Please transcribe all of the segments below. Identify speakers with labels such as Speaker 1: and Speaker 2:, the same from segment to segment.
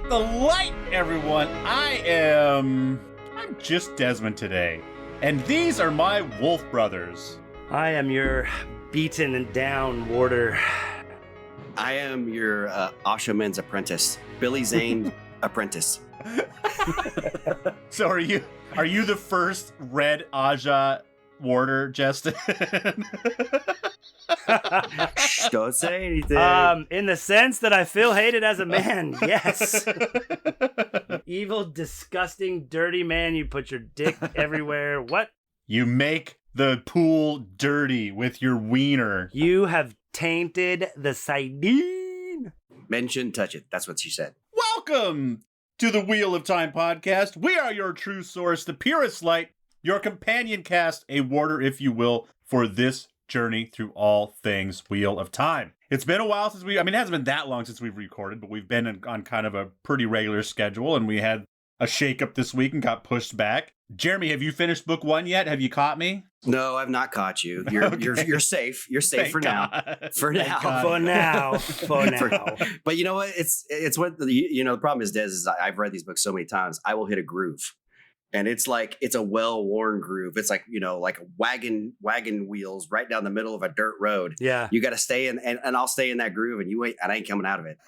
Speaker 1: Thank the light, everyone. I'm just Desmond today. And these are my wolf brothers.
Speaker 2: I am your beaten and down warder.
Speaker 3: I am your Ashaman's apprentice, Billy Zane apprentice.
Speaker 1: So are you the first red Aja warder, Justin?
Speaker 3: Shh, don't say anything.
Speaker 2: In the sense that I feel hated as a man, yes. Evil, disgusting, dirty man, you put your dick everywhere. What?
Speaker 1: You make the pool dirty with your wiener.
Speaker 2: You have tainted the sardine.
Speaker 3: Men shouldn't touch it. That's what she said.
Speaker 1: Welcome to the Wheel of Time podcast. We are your true source, the purest light, your companion cast, a warder, if you will, for this journey through all things Wheel of Time. It's been a while since it hasn't been that long since we've recorded, but we've been on kind of a pretty regular schedule, and we had a shakeup this week and got pushed back. Jeremy, have you finished book one yet? Have you caught me?
Speaker 3: No, I've not caught you. You're safe. You're safe for now. For now. But you know what? It's what the problem is, Des, is I've read these books so many times. I will hit a groove. And it's like, it's a well-worn groove. It's like, like wagon wheels right down the middle of a dirt road.
Speaker 2: Yeah.
Speaker 3: You got to stay in, and I'll stay in that groove, and you wait, and I ain't coming out of it.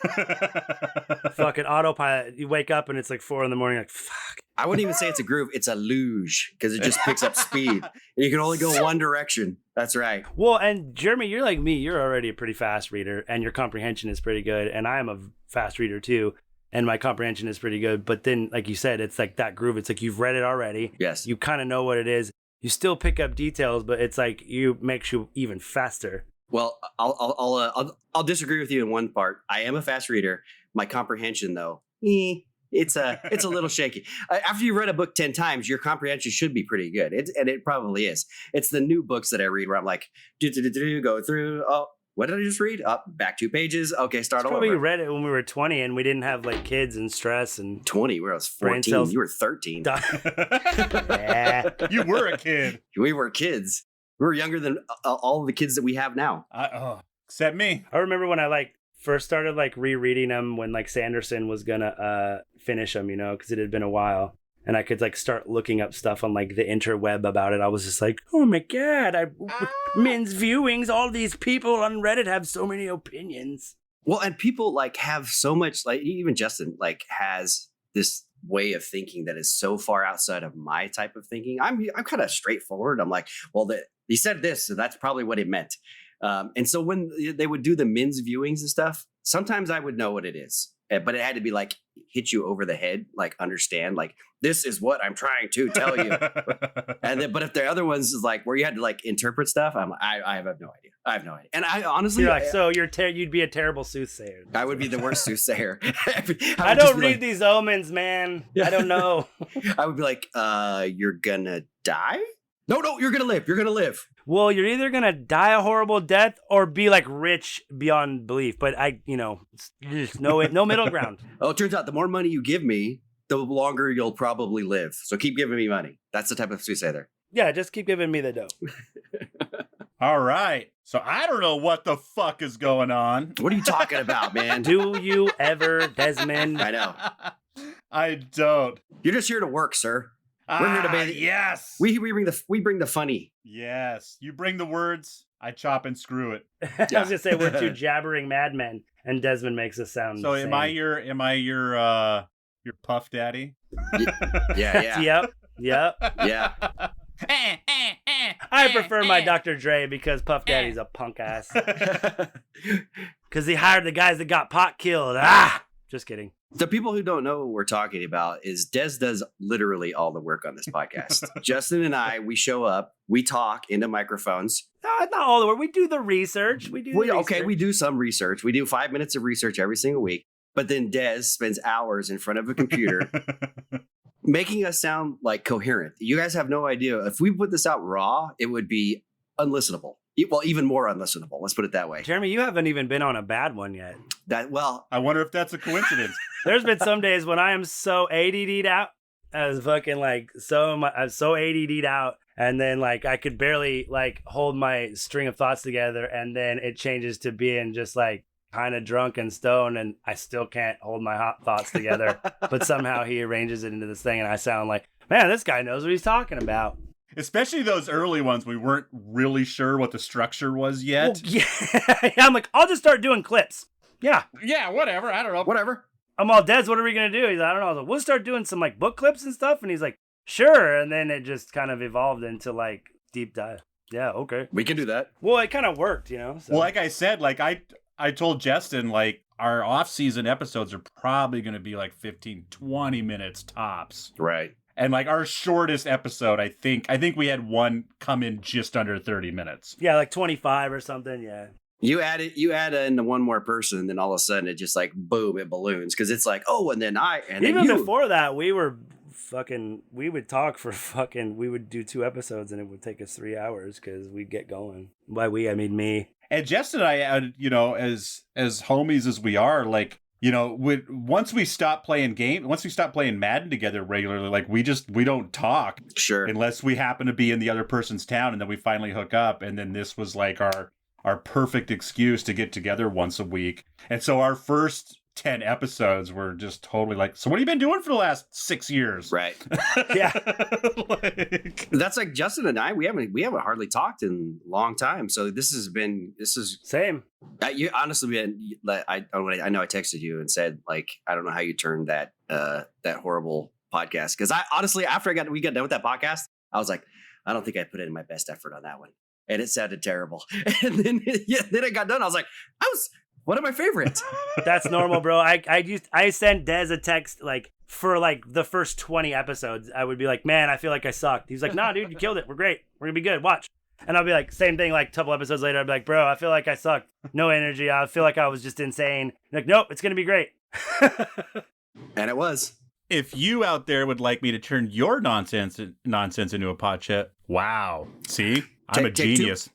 Speaker 2: Fucking autopilot. You wake up and it's like 4 a.m. like, fuck.
Speaker 3: I wouldn't even say it's a groove. It's a luge, because it just picks up speed. And you can only go one direction. That's right.
Speaker 2: Well, and Jeremy, you're like me. You're already a pretty fast reader, and your comprehension is pretty good. And I am a fast reader too. And my comprehension is pretty good. But then, like you said, it's like that groove. It's like you've read it already.
Speaker 3: Yes.
Speaker 2: You kind of know what it is. You still pick up details, but it's like makes you even faster.
Speaker 3: Well, I'll disagree with you in one part. I am a fast reader. My comprehension, though, it's a little shaky. After you read a book 10 times, your comprehension should be pretty good. And it probably is. It's the new books that I read where I'm like, go through. Oh, what did I just read? Up, back 2 pages. Okay, start all over.
Speaker 2: We read it when we were 20 and we didn't have like kids and stress and
Speaker 3: 20. Where I was 14. You were 13.
Speaker 2: Yeah.
Speaker 1: You were a kid.
Speaker 3: We were kids. We were younger than all of the kids that we have now.
Speaker 1: Except me.
Speaker 2: I remember when I first started rereading them when Sanderson was gonna finish them, because it had been a while. And I could start looking up stuff on the interweb about it. I was just like, oh my God, men's viewings, all these people on Reddit have so many opinions.
Speaker 3: Well, and people have so much, even Justin has this way of thinking that is so far outside of my type of thinking. I'm kind of straightforward. I'm like, well, he said this, so that's probably what it meant. And so when they would do the men's viewings and stuff, sometimes I would know what it is. But it had to be hit you over the head, understand, this is what I'm trying to tell you. And then, but if the other ones is where you had to interpret stuff, I have no idea. I have no idea. And I honestly,
Speaker 2: you're so you'd be a terrible soothsayer.
Speaker 3: I would be the worst soothsayer.
Speaker 2: I don't read these omens, man. I don't know.
Speaker 3: I would be you're gonna die? No, you're gonna live. You're gonna live.
Speaker 2: Well, you're either going to die a horrible death or be rich beyond belief. But just no middle ground.
Speaker 3: Oh, it turns out the more money you give me, the longer you'll probably live. So keep giving me money. That's the type of suicider.
Speaker 2: Yeah, just keep giving me the dough.
Speaker 1: All right. So I don't know what the fuck is going on.
Speaker 3: What are you talking about, man?
Speaker 2: Do you ever, Desmond?
Speaker 3: I know.
Speaker 1: I don't.
Speaker 3: You're just here to work, sir. We're here to be.
Speaker 1: Yes.
Speaker 3: We bring the funny.
Speaker 1: Yes. You bring the words. I chop and screw it.
Speaker 2: I was gonna say we're two jabbering madmen, and Desmond makes us sound.
Speaker 1: So
Speaker 2: am
Speaker 1: I your puff daddy?
Speaker 3: Yeah.
Speaker 2: Yep.
Speaker 3: Yeah.
Speaker 2: I prefer my Dr. Dre because Puff Daddy's a punk ass. Because he hired the guys that got pot killed. Just kidding.
Speaker 3: The people who don't know what we're talking about is Des does literally all the work on this podcast. Justin and I, we show up, we talk into microphones.
Speaker 2: No, not all the work. We do the research. We
Speaker 3: do some research. We do 5 minutes of research every single week. But then Des spends hours in front of a computer making us sound coherent. You guys have no idea. If we put this out raw, it would be unlistenable. Well, even more unlistenable. Let's put it that way.
Speaker 2: Jeremy, you haven't even been on a bad one yet.
Speaker 1: I wonder if that's a coincidence.
Speaker 2: There's been some days when I am so ADD'd out. I was fucking I'm so ADD'd out. And then I could barely hold my string of thoughts together. And then it changes to being just kind of drunk and stoned, and I still can't hold my hot thoughts together. But somehow he arranges it into this thing, and I sound like, man, this guy knows what he's talking about.
Speaker 1: Especially those early ones, we weren't really sure what the structure was yet.
Speaker 2: Well, yeah. I'm like, I'll just start doing clips. Yeah,
Speaker 1: whatever. I don't know.
Speaker 3: Whatever.
Speaker 2: I'm all, Des, what are we going to do? He's like, I don't know. I was like, we'll start doing some like book clips and stuff. And he's like, sure. And then it just kind of evolved into like deep dive. Yeah, okay.
Speaker 3: We can do that.
Speaker 2: Well, it kind of worked, you know? So.
Speaker 1: Well, like I said, like I told Justin, like our off-season episodes are probably going to be like 15, 20 minutes tops.
Speaker 3: Right.
Speaker 1: And like our shortest episode, I think we had one come in just under 30 minutes.
Speaker 2: Yeah, like 25 or something. Yeah.
Speaker 3: You add in the one more person, and then all of a sudden it just like boom, it balloons because it's like, oh, and then
Speaker 2: even before that, we would talk for we would do 2 episodes and it would take us 3 hours because we'd get going. By we, I mean me.
Speaker 1: And Justin and I, you know, as homies as we are, like, you know, once we stop playing Madden together regularly, like we don't talk.
Speaker 3: Sure.
Speaker 1: Unless we happen to be in the other person's town, and then we finally hook up. And then this was like our perfect excuse to get together once a week. And so our first 10 episodes were just totally like, so what have you been doing for the last 6 years?
Speaker 3: Right.
Speaker 2: Yeah.
Speaker 3: That's like Justin and I, we haven't hardly talked in a long time. So this is
Speaker 2: same.
Speaker 3: You honestly, I know I texted you and said, like, I don't know how you turned that horrible podcast. Cause I honestly, after we got done with that podcast, I was like, I don't think I put in my best effort on that one. And it sounded terrible. And then I got done. I was like, one of my favorites.
Speaker 2: That's normal, bro. I sent Des a text like for like the first 20 episodes. I would be like, man, I feel like I sucked. He's like, nah, dude, you killed it. We're great. We're gonna be good. Watch. And I'll be like, same thing. Like a couple episodes later, I'd be like, bro, I feel like I sucked. No energy. I feel like I was just insane. Like, nope, it's gonna be great.
Speaker 3: And it was.
Speaker 1: If you out there would like me to turn your nonsense into a pod chat, wow. See, I'm a genius.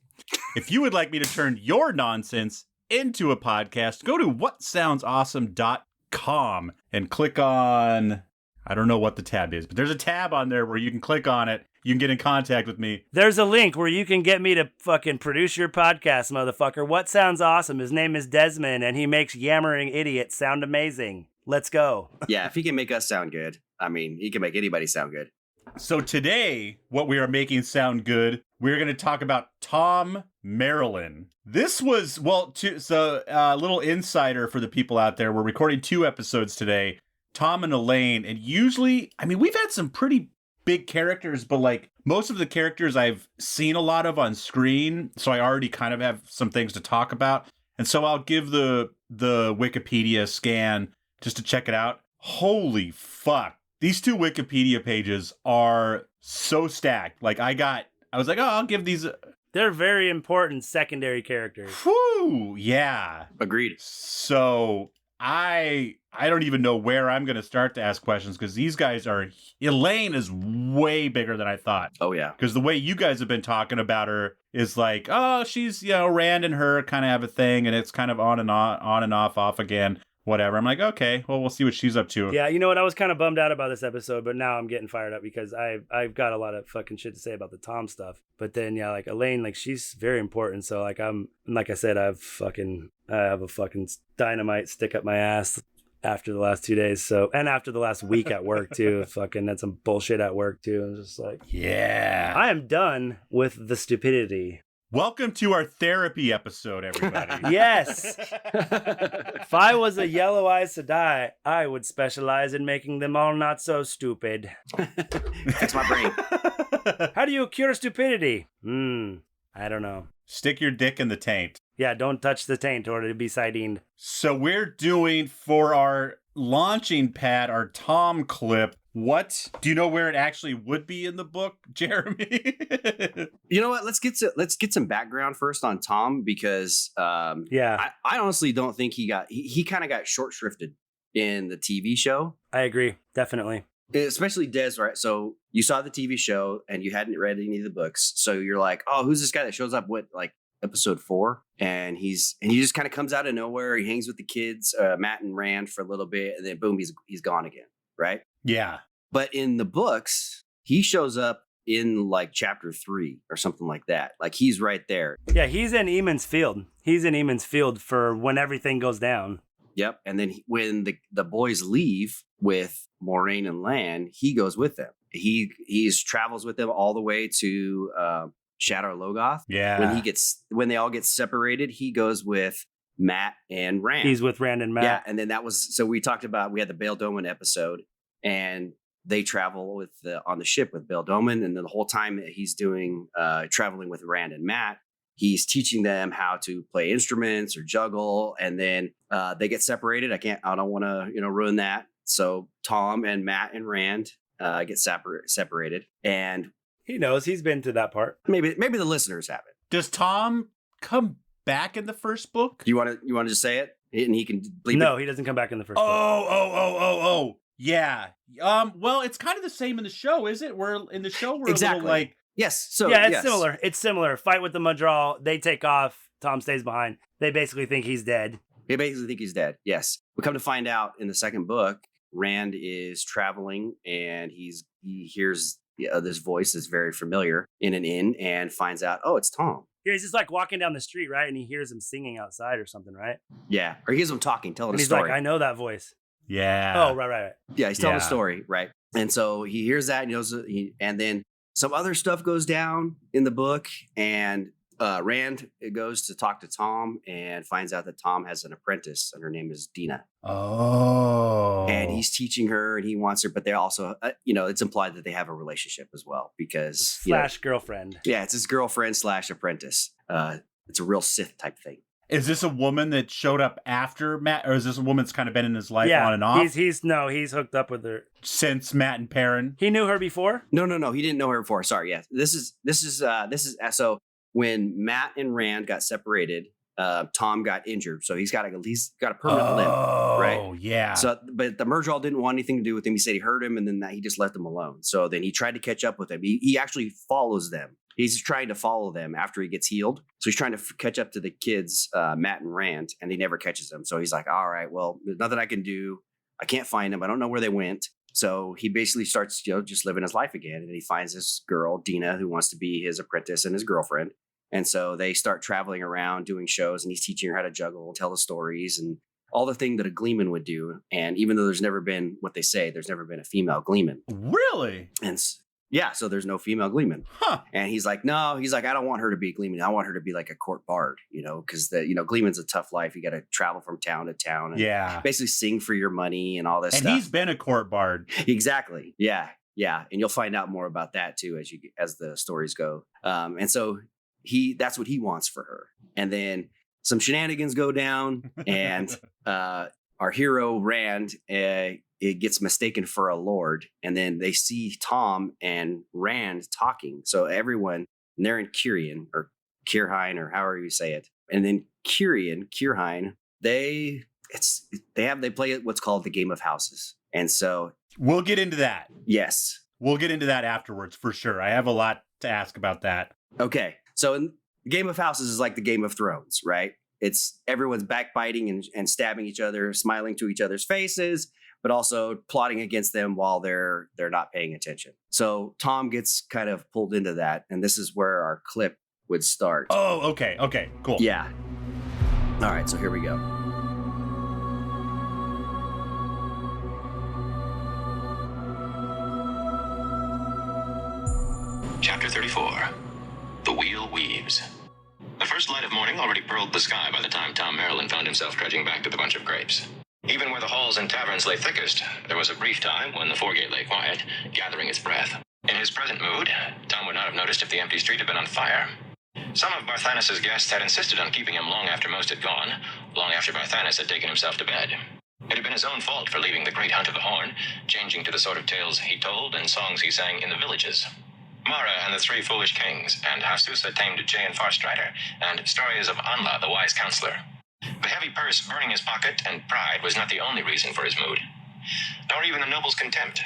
Speaker 1: If you would like me to turn your nonsense into a podcast, go to whatsoundsawesome.com and click on, I don't know what the tab is, but there's a tab on there where you can click on it. You can get in contact with me.
Speaker 2: There's a link where you can get me to fucking produce your podcast, motherfucker. What sounds awesome? His name is Desmond, and he makes yammering idiots sound amazing. Let's go.
Speaker 3: Yeah, if he can make us sound good, I mean, he can make anybody sound good.
Speaker 1: So today, what we are making sound good, we're going to talk about Thom Merrilin. This was, a little insider for the people out there. We're recording 2 episodes today, Thom and Elaine. And usually, I mean, we've had some pretty big characters, but like most of the characters I've seen a lot of on screen. So I already kind of have some things to talk about. And so I'll give the Wikipedia scan just to check it out. Holy fuck. These 2 Wikipedia pages are so stacked. Like I was like, oh, I'll give these.
Speaker 2: They're very important secondary characters.
Speaker 1: Whew, yeah.
Speaker 3: Agreed.
Speaker 1: So I don't even know where I'm going to start to ask questions because these guys Elaine is way bigger than I thought.
Speaker 3: Oh, yeah.
Speaker 1: Because the way you guys have been talking about her is like, oh, she's, Rand and her kind of have a thing and it's kind of on and off again. Whatever. I'm like, okay, well, we'll see what she's up to.
Speaker 2: Yeah, you know what? I was kind of bummed out about this episode, but now I'm getting fired up because I've got a lot of fucking shit to say about the Thom stuff. But then, yeah, like Elaine, like she's very important. So like like I said, I have a fucking dynamite stick up my ass after the last 2 days. So, and after the last week at work too. Fucking had some bullshit at work too. And just like,
Speaker 1: yeah,
Speaker 2: I am done with the stupidity.
Speaker 1: Welcome to our therapy episode, everybody.
Speaker 2: Yes. If I was a yellow eyes to die, I would specialize in making them all not so stupid.
Speaker 3: Fix my brain.
Speaker 2: How do you cure stupidity? I don't know.
Speaker 1: Stick your dick in the taint.
Speaker 2: Yeah, don't touch the taint or it'll be sardined. So
Speaker 1: we're doing for our launching pad, our Thom clip. What? Do you know where it actually would be in the book, Jeremy?
Speaker 3: You know what? Let's get some background first on Thom because
Speaker 2: I
Speaker 3: honestly don't think he kind of got short shrifted in the TV show.
Speaker 2: I agree, definitely.
Speaker 3: Especially Des, right? So you saw the TV show and you hadn't read any of the books, so you're like, oh, who's this guy that shows up with like episode 4? And he just kind of comes out of nowhere. He hangs with the kids, Matt and Rand, for a little bit, and then boom, he's gone again, right?
Speaker 1: Yeah.
Speaker 3: But in the books, he shows up in like chapter 3 or something like that. Like he's right there.
Speaker 2: Yeah, he's in Eamon's Field. He's in Eamon's Field for when everything goes down.
Speaker 3: Yep. And then when the boys leave with Moraine and Lan, he goes with them. He's travels with them all the way to Shadar Logoth.
Speaker 1: Yeah.
Speaker 3: When they all get separated, he goes with Matt and Rand.
Speaker 2: He's with Rand and Matt.
Speaker 3: Yeah, and then we talked about, we had the Bail Doman episode, and they travel on the ship with Bail Doman, and then the whole time he's doing traveling with Rand and Matt, he's teaching them how to play instruments or juggle, and then they get separated. I don't want to ruin that. So Thom and Matt and Rand get separated, and
Speaker 2: he knows, he's been to that part.
Speaker 3: Maybe the listeners haven't.
Speaker 1: Does Thom come back in the first book?
Speaker 3: Do you want to just say it, and he can bleep
Speaker 2: No,
Speaker 3: it?
Speaker 2: he doesn't come back in the first book.
Speaker 1: Oh. Yeah. Well, it's kind of the same in the show, is it? We're in the show, we're
Speaker 3: Exactly.
Speaker 1: a little like...
Speaker 3: Yes. So
Speaker 2: yeah, it's
Speaker 3: yes.
Speaker 2: similar. It's similar. Fight with the Madral. They take off. Thom stays behind. They basically think he's dead.
Speaker 3: They basically think he's dead. Yes. We come to find out in the second book, Rand is traveling, and he hears this voice that's very familiar in an inn, and finds out, oh, it's Thom.
Speaker 2: Yeah, he's just like walking down the street, right? And he hears him singing outside or something, right?
Speaker 3: Yeah. Or he hears him talking, telling
Speaker 2: And
Speaker 3: a
Speaker 2: he's
Speaker 3: story.
Speaker 2: like, I know that voice.
Speaker 1: Yeah.
Speaker 2: Oh, right.
Speaker 3: Yeah, he's telling a
Speaker 1: Yeah.
Speaker 3: story, right? And so he hears that, and he knows, and then some other stuff goes down in the book, and Rand goes to talk to Thom and finds out that Thom has an apprentice, and her name is Dina.
Speaker 1: Oh.
Speaker 3: And he's teaching her, and he wants her, but they also, it's implied that they have a relationship as well, because
Speaker 2: / girlfriend.
Speaker 3: Yeah, it's his girlfriend / apprentice. It's a real Sith type thing.
Speaker 1: Is this a woman that showed up after Matt, or is this a woman that's kind of been in his life
Speaker 2: Yeah,
Speaker 1: on and off
Speaker 2: he's hooked up with her
Speaker 1: since Matt and Perrin?
Speaker 2: He knew her before?
Speaker 3: No, he didn't know her before. Sorry, yeah. This is so when Matt and Rand got separated, Thom got injured, so he's got a permanent limb, right?
Speaker 1: Oh, yeah.
Speaker 3: So, but the Murdrall didn't want anything to do with him. He said he hurt him, and then he just left him alone. So then he tried to catch up with him. He actually follows them. He's trying to follow them after he gets healed. So he's trying to catch up to the kids, Matt and Rand, and he never catches them. So he's like, all right, well, there's nothing I can do. I can't find them. I don't know where they went. So he basically starts, just living his life again. And he finds this girl, Dina, who wants to be his apprentice and his girlfriend. And so they start traveling around doing shows, and he's teaching her how to juggle and tell the stories and all the thing that a Gleeman would do. And even though there's never been a female Gleeman.
Speaker 1: Really?
Speaker 3: And yeah, so there's no female Gleeman.
Speaker 1: Huh.
Speaker 3: And he's like, I don't want her to be a Gleeman. I want her to be like a court bard, because Gleeman's a tough life. You got to travel from town to town and basically sing for your money and all this stuff.
Speaker 1: And he's been a court bard.
Speaker 3: Exactly. Yeah. Yeah. And you'll find out more about that too as the stories go. And so that's what he wants for her. And then some shenanigans go down, and our hero Rand it gets mistaken for a lord, and then they see Thom and Rand talking. So everyone, and they're in Kirian or Kirhine or however you say it, and then Kirhine, they play what's called the Game of Houses, and so
Speaker 1: we'll get into that.
Speaker 3: Yes,
Speaker 1: we'll get into that afterwards for sure. I have a lot to ask about that.
Speaker 3: Okay, so in the Game of Houses is like the Game of Thrones, right? It's everyone's backbiting and stabbing each other, smiling to each other's faces, but also plotting against them while they're not paying attention. So Thom gets kind of pulled into that, and this is where our clip would start.
Speaker 1: Oh, okay, cool.
Speaker 3: Yeah. All right, so here we go.
Speaker 4: Chapter 34. The Wheel Weaves. The first light of morning already pearled the sky by the time Thom Merrilin found himself trudging back to the bunch of grapes. Even where the halls and taverns lay thickest, there was a brief time when the foregate lay quiet, gathering its breath. In his present mood, Thom would not have noticed if the empty street had been on fire. Some of Barthanas' guests had insisted on keeping him long after most had gone, long after Barthanas had taken himself to bed. It had been his own fault for leaving the great hunt of the Horn, changing to the sort of tales he told and songs he sang in the villages. Mara and the Three Foolish Kings, and how Susa tamed Jay and Farstrider, and stories of Anla, the wise counselor. The heavy purse burning his pocket and pride was not the only reason for his mood, nor even the noble's contempt.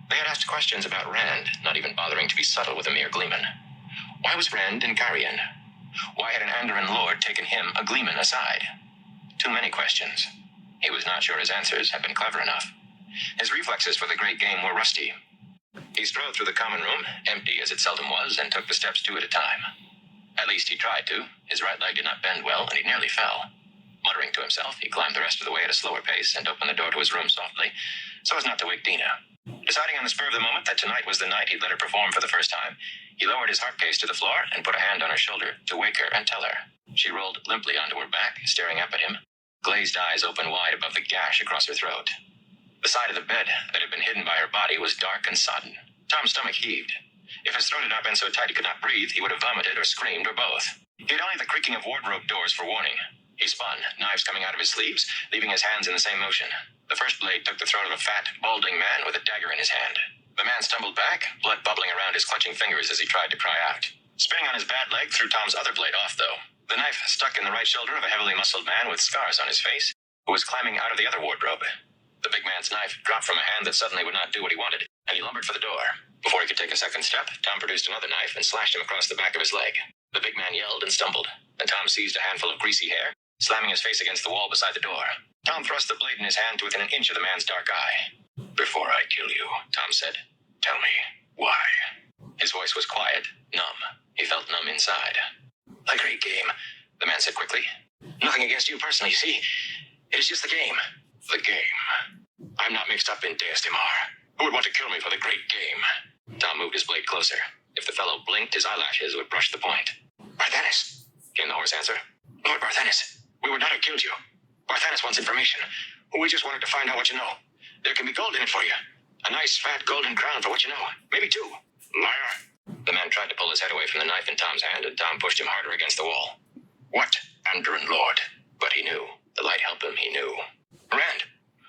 Speaker 4: They had asked questions about Rand, not even bothering to be subtle with a mere Gleeman. Why was Rand in Carian? Why had an Andoran lord taken him, a Gleeman, aside? Too many questions. He was not sure his answers had been clever enough. His reflexes for the great game were rusty. He strode through the common room, empty as it seldom was, and took the steps 2 at a time. At least he tried to. His right leg did not bend well, and he nearly fell. Muttering to himself, he climbed the rest of the way at a slower pace and opened the door to his room softly, so as not to wake Dina. Deciding on the spur of the moment that tonight was the night he'd let her perform for the first time, he lowered his heart case to the floor and put a hand on her shoulder to wake her and tell her. She rolled limply onto her back, staring up at him, glazed eyes open wide above the gash across her throat. The side of the bed that had been hidden by her body was dark and sodden. Tom's stomach heaved. If his throat had not been so tight he could not breathe, he would have vomited or screamed or both. He had only the creaking of wardrobe doors for warning. He spun, knives coming out of his sleeves, leaving his hands in the same motion. The first blade took the throat of a fat, balding man with a dagger in his hand. The man stumbled back, blood bubbling around his clutching fingers as he tried to cry out. Spinning on his bad leg threw Tom's other blade off, though. The knife stuck in the right shoulder of a heavily muscled man with scars on his face, who was climbing out of the other wardrobe. The big man's knife dropped from a hand that suddenly would not do what he wanted, and he lumbered for the door. Before he could take a second step, Tom produced another knife and slashed him across the back of his leg. The big man yelled and stumbled, and Tom seized a handful of greasy hair, slamming his face against the wall beside the door. Tom thrust the blade in his hand to within an inch of the man's dark eye. "Before I kill you," Tom said, "tell me why." His voice was quiet, numb. He felt numb inside. "A great game," the man said quickly. "Nothing against you personally, you see. It is just the game." "The game? I'm not mixed up in Deus Damar. Who would want to kill me for the great game?" Tom moved his blade closer. If the fellow blinked, his eyelashes would brush the point. "Barthanes," came the hoarse answer. "Lord Barthanes, we would not have killed you. Barthanes wants information. We just wanted to find out what you know. There can be gold in it for you. A nice, fat golden crown for what you know. Maybe 2. Liar." The man tried to pull his head away from the knife in Tom's hand, and Tom pushed him harder against the wall. "What, Andron Lord?" But he knew. The light helped him, he knew. "Rand,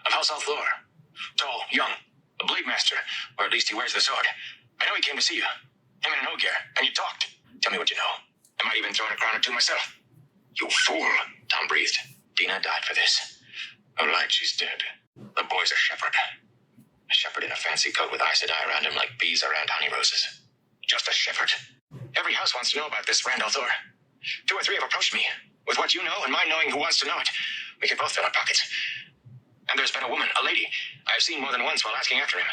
Speaker 4: of House Althor. Tall, young, a blade master, or at least he wears the sword. I know he came to see you. Him and an Ogier, and you talked. Tell me what you know. I might even throw in a crown or 2 myself." "You fool," Tom breathed. "Dina died for this. All right, she's dead. The boy's a shepherd. A shepherd in a fancy coat with Aes Sedai around him like bees around honey roses. Just a shepherd. Every house wants to know about this Rand Althor. 2 or 3 have approached me. With what you know and my knowing who wants to know it, we could both fill our pockets. And there's been a woman, a lady, I've seen more than once while asking after him.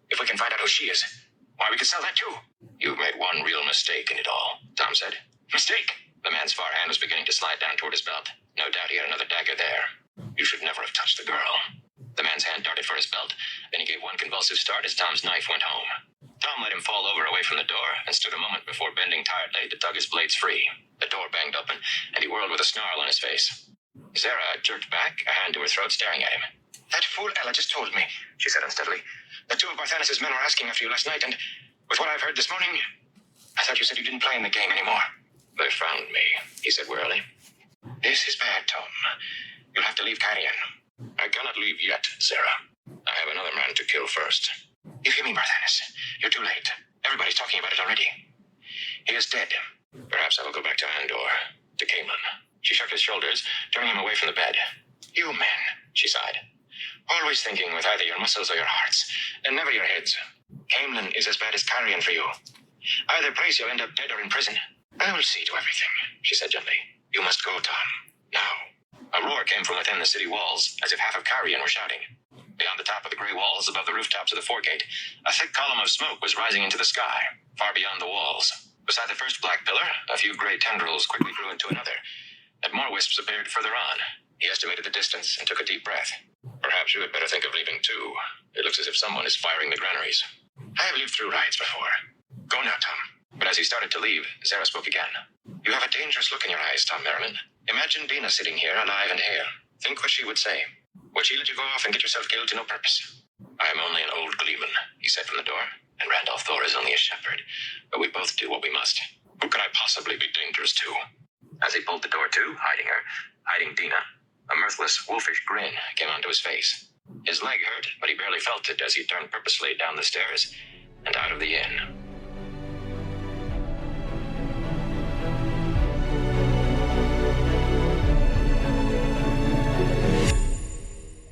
Speaker 4: If we can find out who she is, why, we could sell that too." "You've made one real mistake in it all," Tom said. "Mistake?" The man's far hand was beginning to slide down toward his belt. No doubt he had another dagger there. "You should never have touched the girl." The man's hand darted for his belt. Then he gave one convulsive start as Tom's knife went home. Tom let him fall over away from the door and stood a moment before bending tiredly to tug his blades free. The door banged open, and he whirled with a snarl on his face. Zara jerked back, a hand to her throat, staring at him. "That fool Ella just told me," she said unsteadily, "that 2 of Barthanes' men were asking after you last night, and with what I've heard this morning, I thought you said you didn't play in the game anymore." "They found me," he said wearily. "This is bad, Tom. You'll have to leave Carrion." "I cannot leave yet, Zara. I have another man to kill first." "You hear me, Barthanes? You're too late. Everybody's talking about it already. He is dead." "Perhaps I will go back to Andor, to Camelin." She shook his shoulders, turning him away from the bed. "You men," she sighed. "Always thinking with either your muscles or your hearts, and never your heads. Camelin is as bad as Carrion for you. Either place you'll end up dead or in prison. I will see to everything," she said gently. "You must go, Tom. Now." A roar came from within the city walls, as if half of Carrion were shouting. Beyond the top of the gray walls, above the rooftops of the foregate, a thick column of smoke was rising into the sky, far beyond the walls. Beside the first black pillar, a few gray tendrils quickly grew into another, and more wisps appeared further on. He estimated the distance and took a deep breath. "Perhaps you had better think of leaving too. It looks as if someone is firing the granaries." "I have lived through riots before. Go now, Tom." But as he started to leave, Zara spoke again. "You have a dangerous look in your eyes, Thom Merrilin. Imagine Dina sitting here, alive and hale. Think what she would say. Would she let you go off and get yourself killed to no purpose?" "I am only an old gleeman," he said from the door, "and Rand Althor is only a shepherd. But we both do what we must. Who could I possibly be dangerous to?" As he pulled the door to, hiding her, hiding Dina, a mirthless, wolfish grin came onto his face. His leg hurt, but he barely felt it as he turned purposefully down the stairs and out of the inn.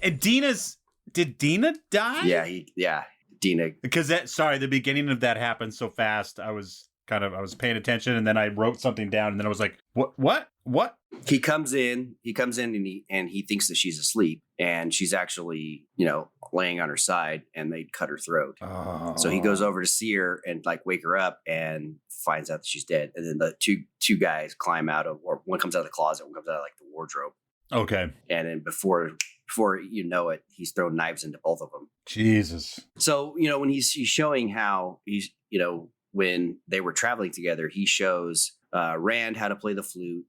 Speaker 1: And did Dina die?
Speaker 3: Yeah, Dina.
Speaker 1: Because the beginning of that happened so fast. I was I was paying attention, and then I wrote something down, and then I was like, what?
Speaker 3: He comes in and he thinks that she's asleep, and she's actually, laying on her side, and they cut her throat.
Speaker 1: Oh.
Speaker 3: So he goes over to see her and like wake her up, and finds out that she's dead. And then the two guys climb out of, or one comes out of the closet, one comes out of like the wardrobe.
Speaker 1: Okay.
Speaker 3: And then before you know it, he's thrown knives into both of them.
Speaker 1: Jesus.
Speaker 3: So, when he's showing how he's, when they were traveling together, he shows Rand how to play the flute.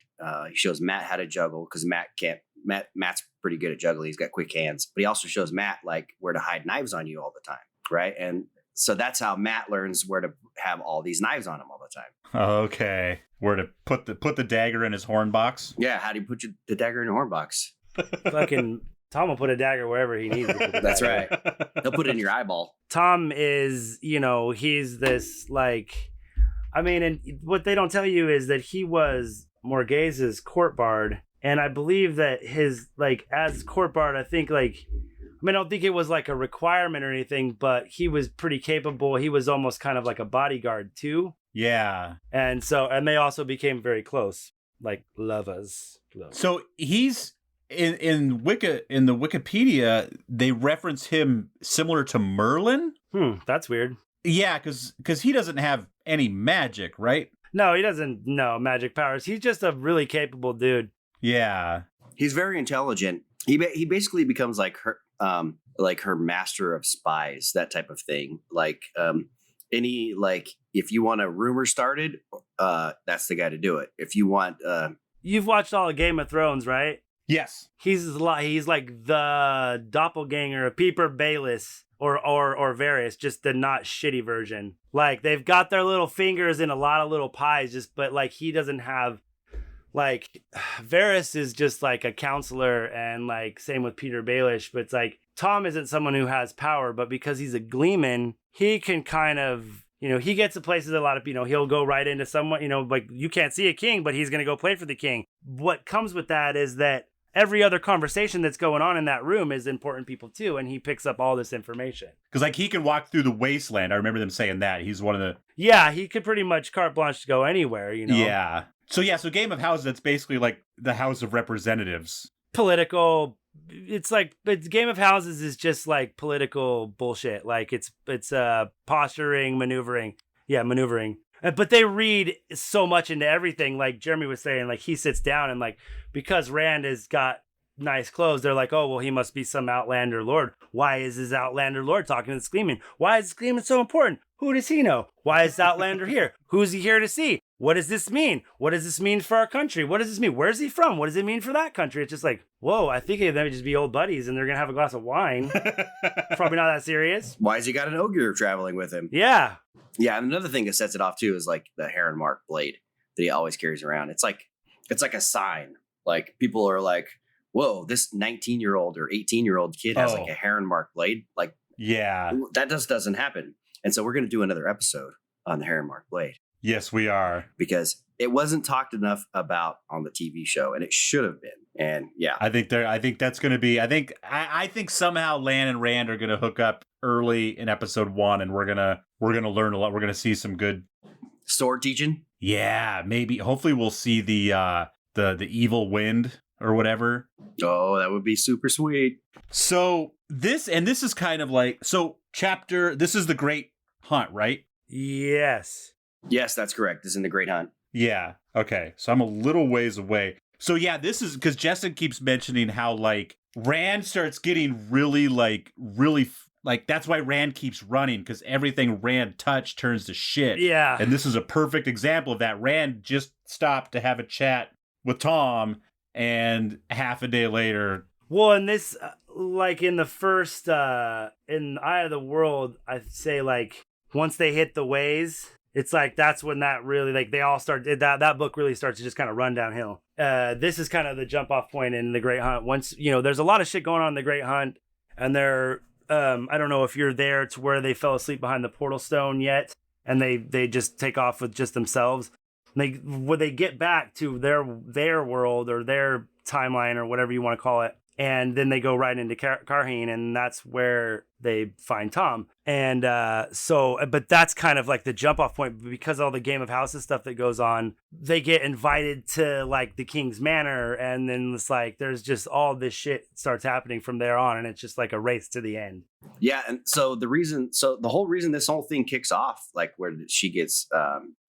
Speaker 3: He shows Matt how to juggle, because Matt's pretty good at juggling. He's got quick hands, but he also shows Matt like where to hide knives on you all the time. Right. And so that's how Matt learns where to have all these knives on him all the time.
Speaker 1: Okay. Where to put the dagger in his horn box?
Speaker 3: Yeah. How do you put the dagger in your horn box?
Speaker 2: Fucking Thom will put a dagger wherever he needs to put a
Speaker 3: That's
Speaker 2: dagger.
Speaker 3: right. He'll put it in your eyeball.
Speaker 2: Thom is, he's this like, and what they don't tell you is that he was Morghase's court bard. And I believe that his, like, as court bard, I think, like, I don't think it was like a requirement or anything, but he was pretty capable. He was almost kind of like a bodyguard too.
Speaker 1: Yeah.
Speaker 2: And they also became very close, like lovers.
Speaker 1: So he's in the Wikipedia, they reference him similar to Merlin.
Speaker 2: That's weird.
Speaker 1: Yeah, because he doesn't have any magic, right?
Speaker 2: No, he doesn't know magic powers. He's just a really capable dude.
Speaker 1: Yeah.
Speaker 3: He's very intelligent. He basically becomes like her master of spies, that type of thing. Like if you want a rumor started, that's the guy to do it. If you want,
Speaker 2: you've watched all of Game of Thrones, right?
Speaker 1: Yes.
Speaker 2: He's like the doppelganger of Peter Baelish or Varys, just the not shitty version. Like they've got their little fingers in a lot of little pies, but like he doesn't have. Like Varys is just like a counselor, and like same with Peter Baelish, but it's like Thom isn't someone who has power, but because he's a gleeman, he can kind of, he gets to places a lot of, he'll go right into someone, like you can't see a king, but he's going to go play for the king. What comes with that is that every other conversation that's going on in that room is important people too, and he picks up all this information.
Speaker 1: Because like he can walk through the wasteland. I remember them saying that. He's one of the...
Speaker 2: Yeah, he could pretty much carte blanche to go anywhere,
Speaker 1: Yeah. So Game of Houses, that's basically like the House of Representatives.
Speaker 2: Political, but Game of Houses is just like political bullshit. Like it's posturing, maneuvering. Yeah, maneuvering. But they read so much into everything. Like Jeremy was saying, like he sits down and like, because Rand has got nice clothes, they're like, oh, well, he must be some Outlander lord. Why is this Outlander lord talking to Screaming? Why is Screaming so important? Who does he know? Why is Outlander here? Who's he here to see? What does this mean? What does this mean for our country? What does this mean? Where's he from? What does it mean for that country? It's just like, whoa, I think they would just be old buddies and they're going to have a glass of wine. Probably not that serious.
Speaker 3: Why has he got an ogre traveling with him?
Speaker 2: Yeah.
Speaker 3: Yeah, and another thing that sets it off too is like the heron mark blade that he always carries around. It's like a sign. Like people are like, whoa, this 19-year-old or 18-year-old kid has like a heron mark blade. Like,
Speaker 1: yeah,
Speaker 3: that just doesn't happen. And so we're going to do another episode on the heron mark blade.
Speaker 1: Yes, we are.
Speaker 3: Because it wasn't talked enough about on the TV show, and it should have been. And yeah,
Speaker 1: I think that's going to be. I think somehow Lan and Rand are going to hook up early in episode 1, and we're gonna learn a lot. We're gonna see some good
Speaker 3: sword teaching.
Speaker 1: Yeah, maybe. Hopefully, we'll see the evil wind or whatever.
Speaker 3: Oh, that would be super sweet.
Speaker 1: So this is kind of like chapter. This is the Great Hunt, right?
Speaker 2: Yes.
Speaker 3: Yes, that's correct. This is in the Great Hunt.
Speaker 1: Yeah. Okay. So I'm a little ways away. So yeah, this is because Justin keeps mentioning how like Rand starts getting really that's why Rand keeps running, because everything Rand touched turns to shit.
Speaker 2: Yeah.
Speaker 1: And this is a perfect example of that. Rand just stopped to have a chat with Thom, and half a day later.
Speaker 2: Well, and this, like in the first, in Eye of the World, I'd say like once they hit the ways, it's like that's when that really, like they all start, that book really starts to just kind of run downhill. This is kind of the jump off point in the Great Hunt. Once, there's a lot of shit going on in the Great Hunt, and they're, I don't know if you're there to where they fell asleep behind the portal stone yet, and they just take off with just themselves. When they get back to their world or their timeline or whatever you want to call it, And then they go right into Carheen, and that's where they find Thom. And but that's kind of like the jump off point, because all the Game of Houses stuff that goes on, they get invited to like the King's Manor, and then it's like there's just all this shit starts happening from there on, and it's just like a race to the end.
Speaker 3: Yeah, and so the whole reason this whole thing kicks off, like where she gets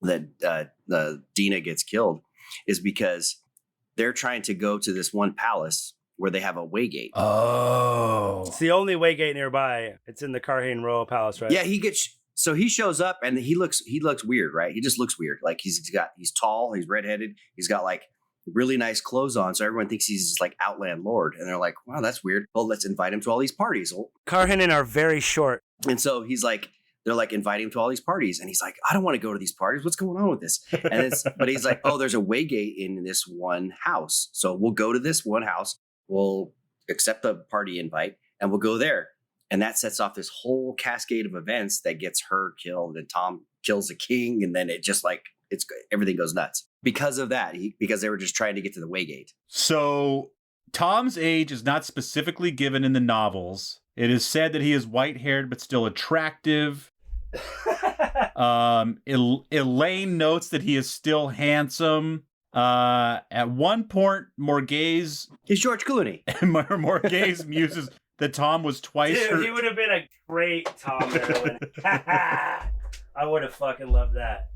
Speaker 3: the Dina gets killed, is because they're trying to go to this one palace where they have a waygate.
Speaker 2: Oh, it's the only waygate nearby. It's in the Carheen Royal Palace, right?
Speaker 3: Yeah, he shows up and he looks weird, right? He just looks weird. Like he's tall, he's redheaded, he's got like really nice clothes on, so everyone thinks he's like Outland Lord, and they're like, wow, that's weird. Well, let's invite him to all these parties.
Speaker 2: Carheen are very short,
Speaker 3: and so they're like inviting him to all these parties, and he's like, I don't want to go to these parties. What's going on with this? And but he's like, oh, there's a waygate in this one house, so we'll go to this one house. We'll accept the party invite and we'll go there. And that sets off this whole cascade of events that gets her killed, and Thom kills the king. And then it just like, everything goes nuts because of that, because they were just trying to get to the waygate.
Speaker 1: So Thom's age is not specifically given in the novels. It is said that he is white-haired but still attractive. Elaine notes that he is still handsome. At one point, Morgaze...
Speaker 3: He's George Clooney.
Speaker 1: Morgaze muses that Thom was twice...
Speaker 2: Dude, he would have been a great Thom Merrilin. I would have fucking loved that.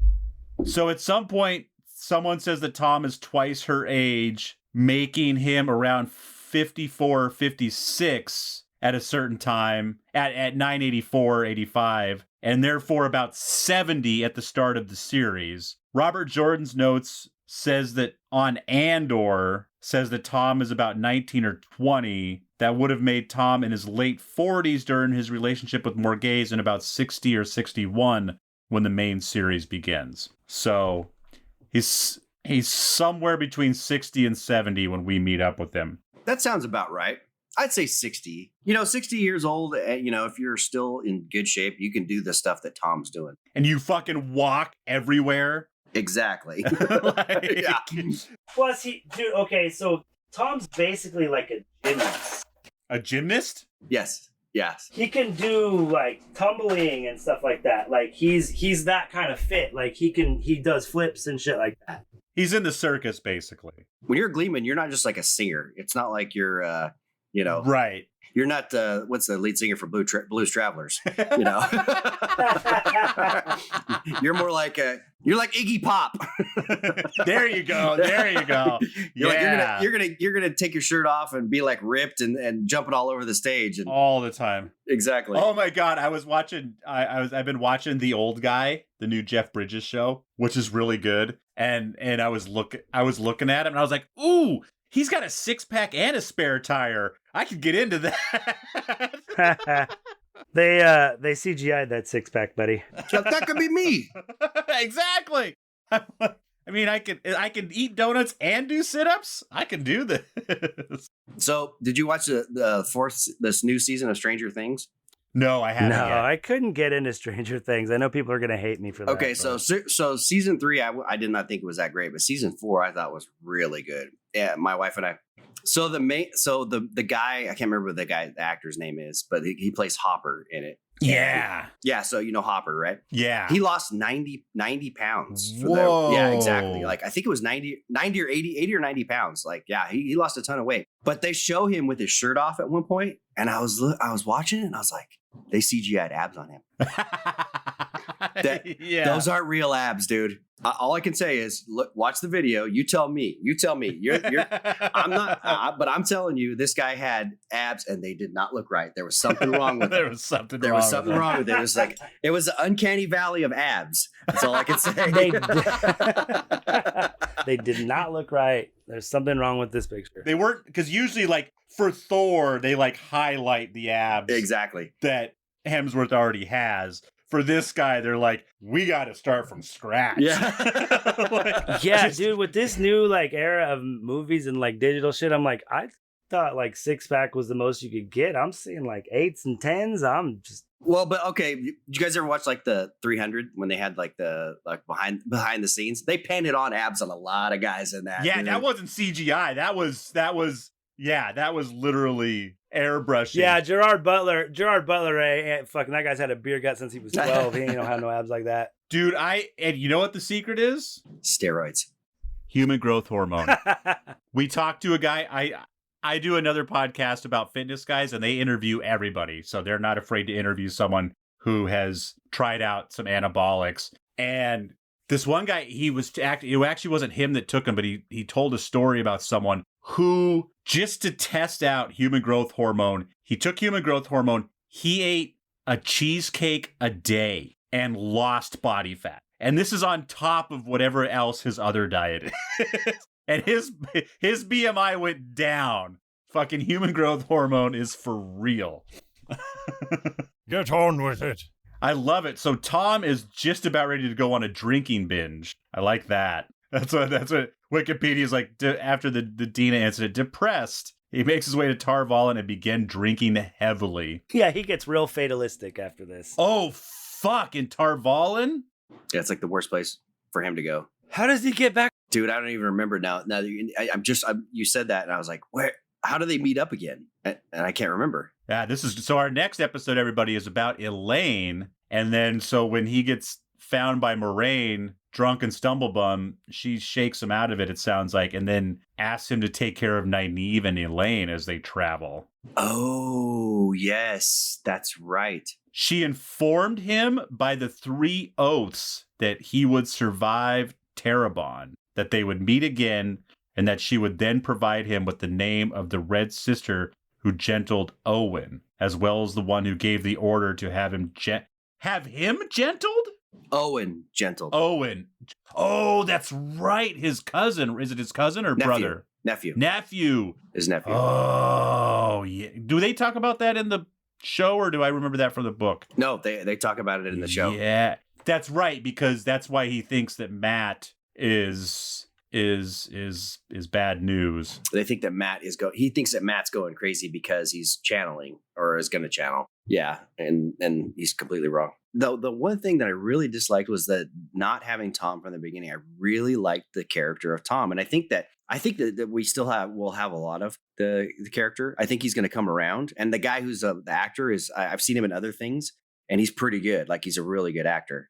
Speaker 1: So at some point, someone says that Thom is twice her age, making him around 54 or 56 at a certain time, at 984, 85, and therefore about 70 at the start of the series. Robert Jordan's notes says that on Andor, says that Thom is about 19 or 20. That would have made Thom in his late 40s during his relationship with Morgaze, and about 60 or 61 when the main series begins. So he's somewhere between 60 and 70 when we meet up with him.
Speaker 3: That sounds about right. I'd say 60. 60 years old, if you're still in good shape, you can do the stuff that Thom's doing.
Speaker 1: And you fucking walk everywhere.
Speaker 3: Exactly.
Speaker 1: Yeah.
Speaker 2: Plus, okay, so Thom's basically like a gymnast.
Speaker 1: A gymnast?
Speaker 3: Yes.
Speaker 2: He can do like tumbling and stuff like that. Like he's that kind of fit. Like he does flips and shit like that.
Speaker 1: He's in the circus, basically.
Speaker 3: When you're a Gleeman, you're not just like a singer. It's not like you're,
Speaker 1: right.
Speaker 3: You're not, what's the lead singer for Blues Travelers? You're more like you're like Iggy Pop.
Speaker 1: There you go.
Speaker 3: You're gonna take your shirt off and be like ripped and jumping all over the stage
Speaker 1: all the time.
Speaker 3: Exactly.
Speaker 1: Oh my God, I've been watching The Old Guy, the new Jeff Bridges show, which is really good. And I was looking at him and I was like, ooh, he's got a 6-pack and a spare tire. I could get into that.
Speaker 2: They CGI'd that 6-pack, buddy.
Speaker 3: That could be me.
Speaker 1: Exactly. I mean, I can eat donuts and do sit-ups. I can do this.
Speaker 3: So, did you watch this new season of Stranger Things?
Speaker 1: No, I haven't.
Speaker 2: No,
Speaker 1: yet.
Speaker 2: I couldn't get into Stranger Things. I know people are gonna hate me for that.
Speaker 3: Okay, so season 3, I did not think it was that great, but season 4 I thought was really good. Yeah, my wife and I. So the guy, I can't remember what the actor's name is, but he plays Hopper in it.
Speaker 1: Yeah.
Speaker 3: Yeah, so you know Hopper, right?
Speaker 1: Yeah.
Speaker 3: He lost 90 pounds.
Speaker 1: Whoa.
Speaker 3: Yeah, exactly. Like, I think it was 90 or 80 or 90 pounds. Like, yeah, he lost a ton of weight. But they show him with his shirt off at one point, and I was watching it, and I was like, they CGI'd abs on him. Those aren't real abs, dude. All I can say is, look, watch the video. You tell me. You're I'm not, but I'm telling you, this guy had abs, and they did not look right. There was something wrong with it.
Speaker 1: There was something
Speaker 3: wrong with it. It was like, it was the uncanny valley of abs. That's all I can say.
Speaker 2: They did not look right. There's something wrong with this picture.
Speaker 1: They weren't, because usually, like, for Thor, they like highlight the abs.
Speaker 3: Exactly.
Speaker 1: That Hemsworth already has. For this guy, they're like, we got to start from scratch.
Speaker 3: Yeah.
Speaker 2: Dude, with this new like era of movies and like digital shit, I'm like, I thought like 6-pack was the most you could get. I'm seeing like 8s and 10s. I'm just...
Speaker 3: Well, but okay, did you guys ever watch like the 300 when they had like the behind the scenes? They painted on abs on a lot of guys in that.
Speaker 1: Yeah, dude. That wasn't CGI. That was Yeah, that was literally airbrushing.
Speaker 2: Yeah, Gerard Butler, fucking that guy's had a beer gut since he was 12. He ain't don't have no abs like that.
Speaker 1: Dude, and you know what the secret is?
Speaker 3: Steroids.
Speaker 1: Human growth hormone. We talked to a guy. I do another podcast about fitness guys, and they interview everybody. So they're not afraid to interview someone who has tried out some anabolics. And this one guy, it actually wasn't him that took him, but he told a story about someone who, just to test out human growth hormone, he took human growth hormone, he ate a cheesecake a day and lost body fat. And this is on top of whatever else his other diet is. And his BMI went down. Fucking human growth hormone is for real.
Speaker 5: Get on with it.
Speaker 1: I love it. So Thom is just about ready to go on a drinking binge. I like that. That's what Wikipedia is like. After the Dina incident, depressed, he makes his way to Tarvalin and began drinking heavily.
Speaker 2: Yeah, he gets real fatalistic after this.
Speaker 1: Oh, fuck. In Tarvalin?
Speaker 3: Yeah, it's like the worst place for him to go.
Speaker 2: How does he get back?
Speaker 3: Dude, I don't even remember now. Now that you said that, and I was like, where? How do they meet up again? And I can't remember.
Speaker 1: Yeah, so our next episode, everybody, is about Elaine. And then so when he gets found by Moraine, drunk and stumblebum, she shakes him out of it, it sounds like, and then asks him to take care of Nynaeve and Elaine as they travel.
Speaker 3: Oh, yes, that's right.
Speaker 1: She informed him by the 3 oaths that he would survive Terabon, that they would meet again, and that she would then provide him with the name of the Red Sister who gentled Owen, as well as the one who gave the order to have him gentled?
Speaker 3: Owen gentled.
Speaker 1: Owen. Oh, that's right. His cousin. Is it his cousin or brother?
Speaker 3: Nephew. His nephew.
Speaker 1: Oh, yeah. Do they talk about that in the show, or do I remember that from the book?
Speaker 3: No, they talk about it in the show.
Speaker 1: Yeah, that's right, because that's why he thinks that Matt is bad news.
Speaker 3: They think that he thinks that Matt's going crazy because he's channeling or is going to channel. Yeah, and he's completely wrong. The one thing that I really disliked was that not having Thom from the beginning. I really liked the character of Thom, and I think that we still will have a lot of the character. I think he's going to come around, and the guy who's the actor I've seen him in other things, and he's pretty good. Like, he's a really good actor.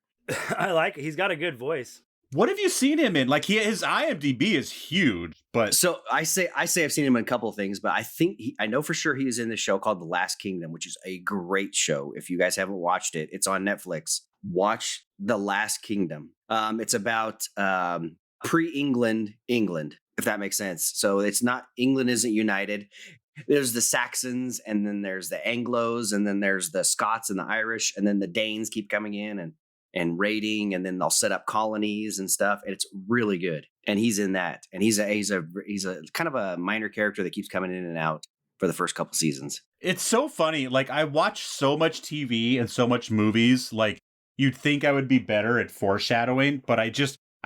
Speaker 2: I like it. He's got a good voice.
Speaker 1: What have you seen him in? Like, his IMDb is huge, but
Speaker 3: so I say I've seen him in a couple of things, but I think I know for sure he was in this show called The Last Kingdom, which is a great show. If you guys haven't watched it, it's on Netflix. Watch The Last Kingdom. It's about pre-England England, if that makes sense. So it's not, England isn't united. There's the Saxons, and then there's the Anglos, and then there's the Scots and the Irish, and then the Danes keep coming in and raiding, and then they'll set up colonies and stuff. And it's really good. And he's in that. And he's a kind of a minor character that keeps coming in and out for the first couple seasons.
Speaker 1: It's so funny. Like, I watch so much TV and so much movies. Like, you'd think I would be better at foreshadowing, but I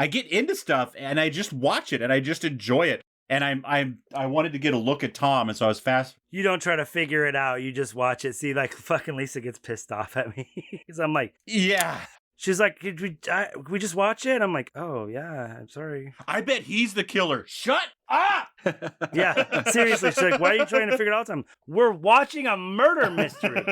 Speaker 1: get into stuff and I just watch it and I just enjoy it. And I wanted to get a look at Thom, and so I was fast.
Speaker 2: You don't try to figure it out. You just watch it. See, like, fucking Lisa gets pissed off at me because I'm like,
Speaker 1: yeah.
Speaker 2: She's like, "Could we just watch it?" I'm like, "Oh yeah, I'm sorry."
Speaker 1: I bet he's the killer. Shut up!
Speaker 2: Yeah, seriously. She's like, "Why are you trying to figure it out?" We're watching a murder mystery.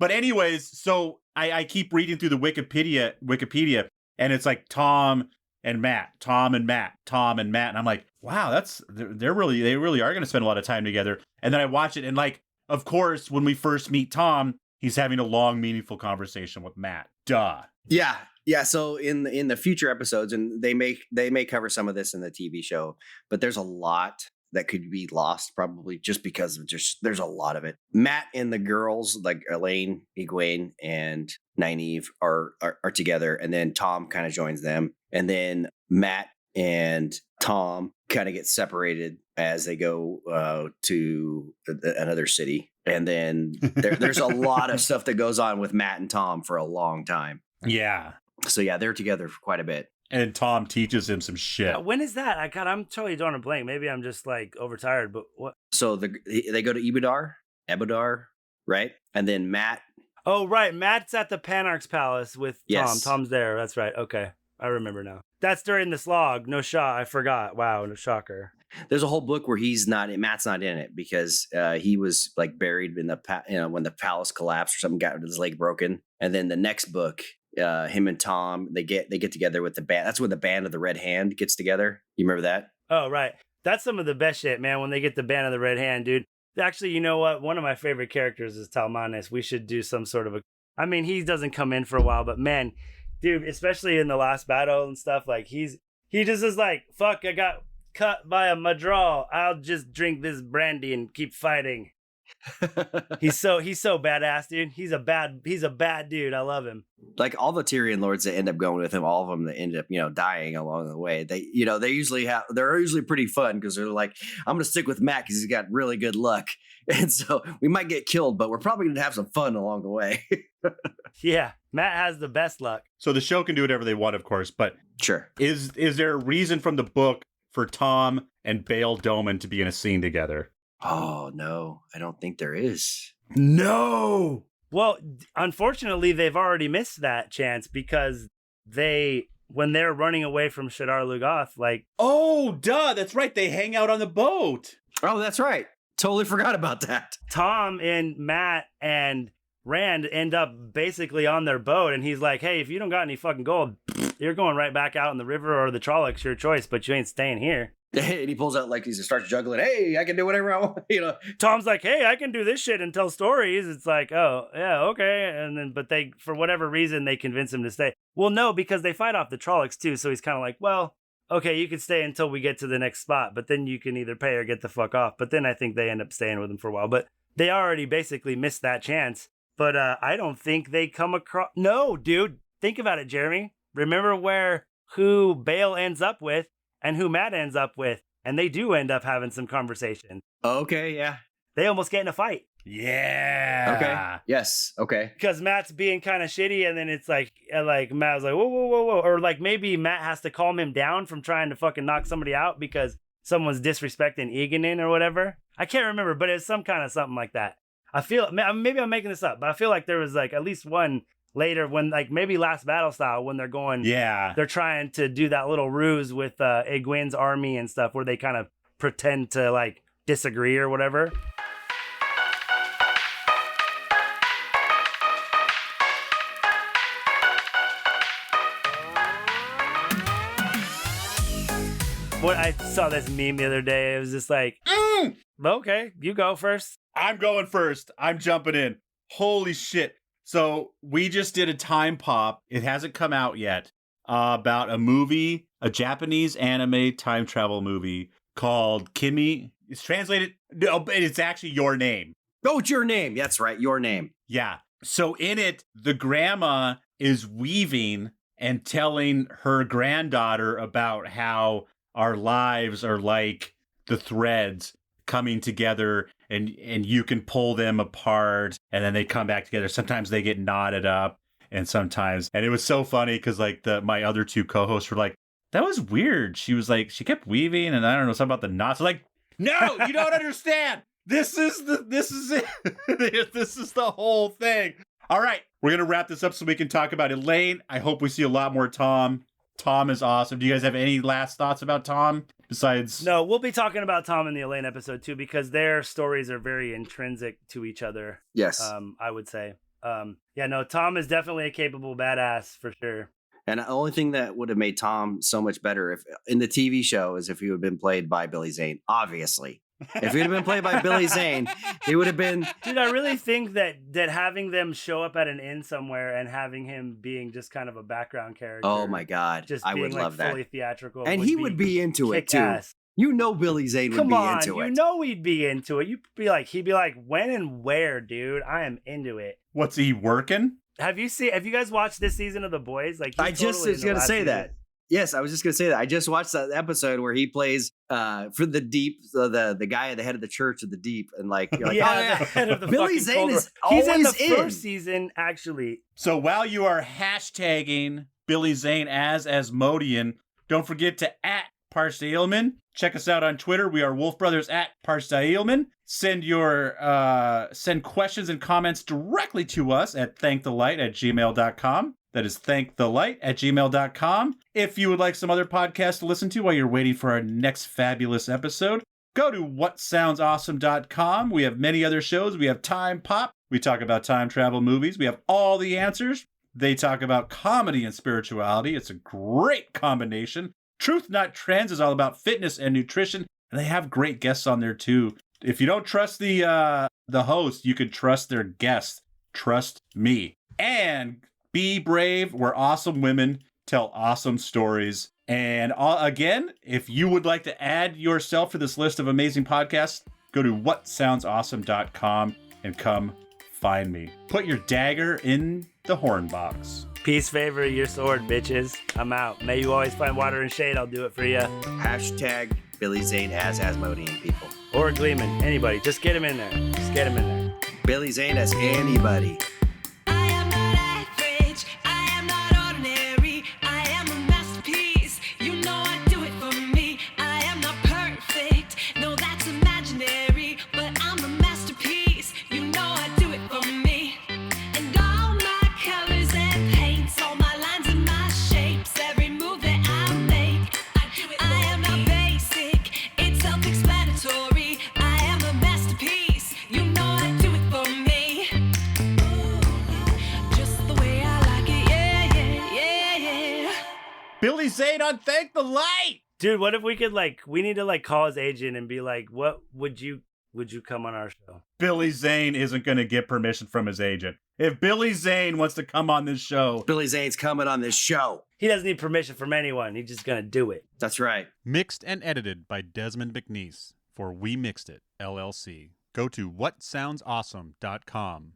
Speaker 1: But anyways, so I keep reading through the Wikipedia, and it's like Thom and Matt, and I'm like, wow, they really are going to spend a lot of time together. And then I watch it, and like, of course, when we first meet Thom, he's having a long, meaningful conversation with Matt. Duh.
Speaker 3: Yeah. So in the future episodes, and they may cover some of this in the TV show, but there's a lot that could be lost probably just because of there's a lot of it. Matt and the girls, like Elaine, Egwene, and Nynaeve are together, and then Thom kind of joins them, and then Matt and Thom kind of get separated as they go to another city. And then there's a lot of stuff that goes on with Matt and Thom for a long time.
Speaker 1: Yeah.
Speaker 3: So yeah, they're together for quite a bit.
Speaker 1: And Thom teaches him some shit.
Speaker 2: When is that? I'm totally drawing a blank. Maybe I'm just like overtired, but what?
Speaker 3: So they go to Ebudar, right? And then Matt.
Speaker 2: Oh, right. Matt's at the Panarch's Palace with Thom.
Speaker 3: Yes.
Speaker 2: Thom's there. That's right. Okay. I remember now. That's during the slog. No shot. I forgot. Wow. No shocker.
Speaker 3: There's a whole book where Matt's not in it because he was like buried in when the palace collapsed or something, got his leg broken. And then the next book, him and Thom, they get together with the band. That's when the band of the Red Hand gets together. You remember that?
Speaker 2: Oh, right. That's some of the best shit, man, when they get the band of the Red Hand, dude. Actually, you know what? One of my favorite characters is Talmanes. We should do some sort of he doesn't come in for a while, but man, dude, especially in the last battle and stuff, like he just is like, fuck, I got cut by a madral. I'll just drink this brandy and keep fighting. He's so badass, dude. He's a bad dude. I love him.
Speaker 3: Like all the Tyrion lords that end up going with him, all of them that end up, dying along the way. They're usually pretty fun because they're like, I'm going to stick with Matt because he's got really good luck. And so we might get killed, but we're probably going to have some fun along the way.
Speaker 2: Yeah. Matt has the best luck.
Speaker 1: So the show can do whatever they want, of course, but
Speaker 3: sure.
Speaker 1: Is there a reason from the book for Thom and Bail Doman to be in a scene together?
Speaker 3: Oh, no, I don't think there is.
Speaker 1: No.
Speaker 2: Well, unfortunately, they've already missed that chance because when they're running away from Shadar Lugoth, like...
Speaker 1: Oh, duh, that's right. They hang out on the boat.
Speaker 3: Oh, that's right. Totally forgot about that.
Speaker 2: Thom and Matt and Rand end up basically on their boat, and he's like, hey, if you don't got any fucking gold, you're going right back out in the river or the Trollocs, your choice, but you ain't staying here.
Speaker 3: And he pulls out, like, he starts juggling. Hey, I can do whatever I want.
Speaker 2: Thom's like, hey, I can do this shit and tell stories. It's like, oh, yeah, okay. And then, but they, for whatever reason, they convince him to stay. Well, no, because they fight off the Trollocs too. So he's kind of like, well, okay, you can stay until we get to the next spot, but then you can either pay or get the fuck off. But then I think they end up staying with him for a while. But they already basically missed that chance. But I don't think they come across. No, dude, think about it, Jeremy. Remember who Bail ends up with and who Matt ends up with. And they do end up having some conversation.
Speaker 3: Okay, yeah.
Speaker 2: They almost get in a fight.
Speaker 1: Yeah.
Speaker 3: Okay. Yes. Okay.
Speaker 2: Because Matt's being kind of shitty, and then it's like Matt's like, whoa, whoa, whoa, whoa. Or like maybe Matt has to calm him down from trying to fucking knock somebody out because someone's disrespecting Egonin or whatever. I can't remember, but it's some kind of something like that. I feel, maybe I'm making this up, but I feel like there was like at least one later when like maybe last battle style when they're going,
Speaker 1: yeah,
Speaker 2: they're trying to do that little ruse with Egwene's army and stuff where they kind of pretend to like disagree or whatever. What I saw this meme the other day, it was just like, okay, you go first.
Speaker 1: I'm going first. I'm jumping in. Holy shit. So we just did a time pop. It hasn't come out yet about a movie, a Japanese anime time travel movie called Kimi. It's translated. No, but it's actually Your Name.
Speaker 3: Oh, it's Your Name. That's right. Your Name.
Speaker 1: Yeah. So in it, the grandma is weaving and telling her granddaughter about how our lives are like the threads coming together and you can pull them apart and then they come back together. Sometimes they get knotted up and sometimes. And it was so funny because like my other two co-hosts were like, that was weird. She was like, she kept weaving and I don't know, something about the knots. Like, no, you don't understand. This is it. This is the whole thing. All right. We're going to wrap this up so we can talk about Elaine. I hope we see a lot more Thom. Thom is awesome. Do you guys have any last thoughts about Thom besides?
Speaker 2: No, we'll be talking about Thom in the Elaine episode too, because their stories are very intrinsic to each other.
Speaker 3: Yes.
Speaker 2: I would say. Thom is definitely a capable badass for sure.
Speaker 3: And the only thing that would have made Thom so much better if in the TV show is if he would have been played by Billy Zane, obviously. If he would have been played by Billy Zane, he would have been...
Speaker 2: Dude, I really think that having them show up at an inn somewhere and having him being just kind of a background character...
Speaker 3: Oh my God,
Speaker 2: just
Speaker 3: I
Speaker 2: being
Speaker 3: would love that.
Speaker 2: Fully theatrical.
Speaker 3: And he would be into it too.
Speaker 2: Ass.
Speaker 3: You know Billy Zane would be into it.
Speaker 2: You know he'd be into it. He'd be like, when and where, dude? I am into it.
Speaker 1: What's he working?
Speaker 2: Have you guys watched this season of The Boys? Like,
Speaker 3: I just was going to say that. Yes, I was just going to say that. I just watched that episode where he plays for the Deep, the guy at the head of the Church of the Deep. And like, you're like,
Speaker 2: the head of the
Speaker 3: Billy Zane is
Speaker 2: He's
Speaker 3: always
Speaker 2: in the first season, actually.
Speaker 1: So while you are hashtagging Billy Zane as Asmodean, don't forget to @Parstailman. Check us out on Twitter. We are Wolf Brothers @Parstailman. Send questions and comments directly to us at thankthelight@gmail.com. That is thankthelight@gmail.com. If you would like some other podcasts to listen to while you're waiting for our next fabulous episode, go to whatsoundsawesome.com. We have many other shows. We have Time Pop. We talk about time travel movies. We have All the Answers. They talk about comedy and spirituality. It's a great combination. Truth Not Trends is all about fitness and nutrition, and they have great guests on there too. If you don't trust the host, you can trust their guest. Trust me. And Be Brave, where awesome women tell awesome stories. And again, if you would like to add yourself to this list of amazing podcasts, go to whatsoundsawesome.com and come find me. Put your dagger in the horn box.
Speaker 2: Peace, favor, your sword, bitches. I'm out. May you always find water and shade. I'll do it for you.
Speaker 3: Hashtag Billy Zane as Asmodean people.
Speaker 2: Or Gleeman. Anybody. Just get him in there. Just get him in there.
Speaker 3: Billy Zane as anybody.
Speaker 6: I am not average. I am not ordinary. I am a masterpiece. You know I do it for me. I am not perfect. No, that's imaginary. But I'm a masterpiece. You know I do it for me. And all my colors and paints, all my lines and my shapes, every move that I make, I am not basic. It's self-explanatory. I am a masterpiece. You know I do it for me. Ooh, just the way I like it. Yeah, yeah, yeah, yeah.
Speaker 1: Billy Zane on Thank the Light!
Speaker 2: Dude, what if we could we need to call his agent and be like, what would you come on our show?
Speaker 1: Billy Zane isn't going to get permission from his agent. If Billy Zane wants to come on this show,
Speaker 3: Billy Zane's coming on this show.
Speaker 2: He doesn't need permission from anyone. He's just going to do it.
Speaker 3: That's right.
Speaker 7: Mixed and edited by Desmond McNeese for We Mixed It, LLC. Go to whatsoundsawesome.com.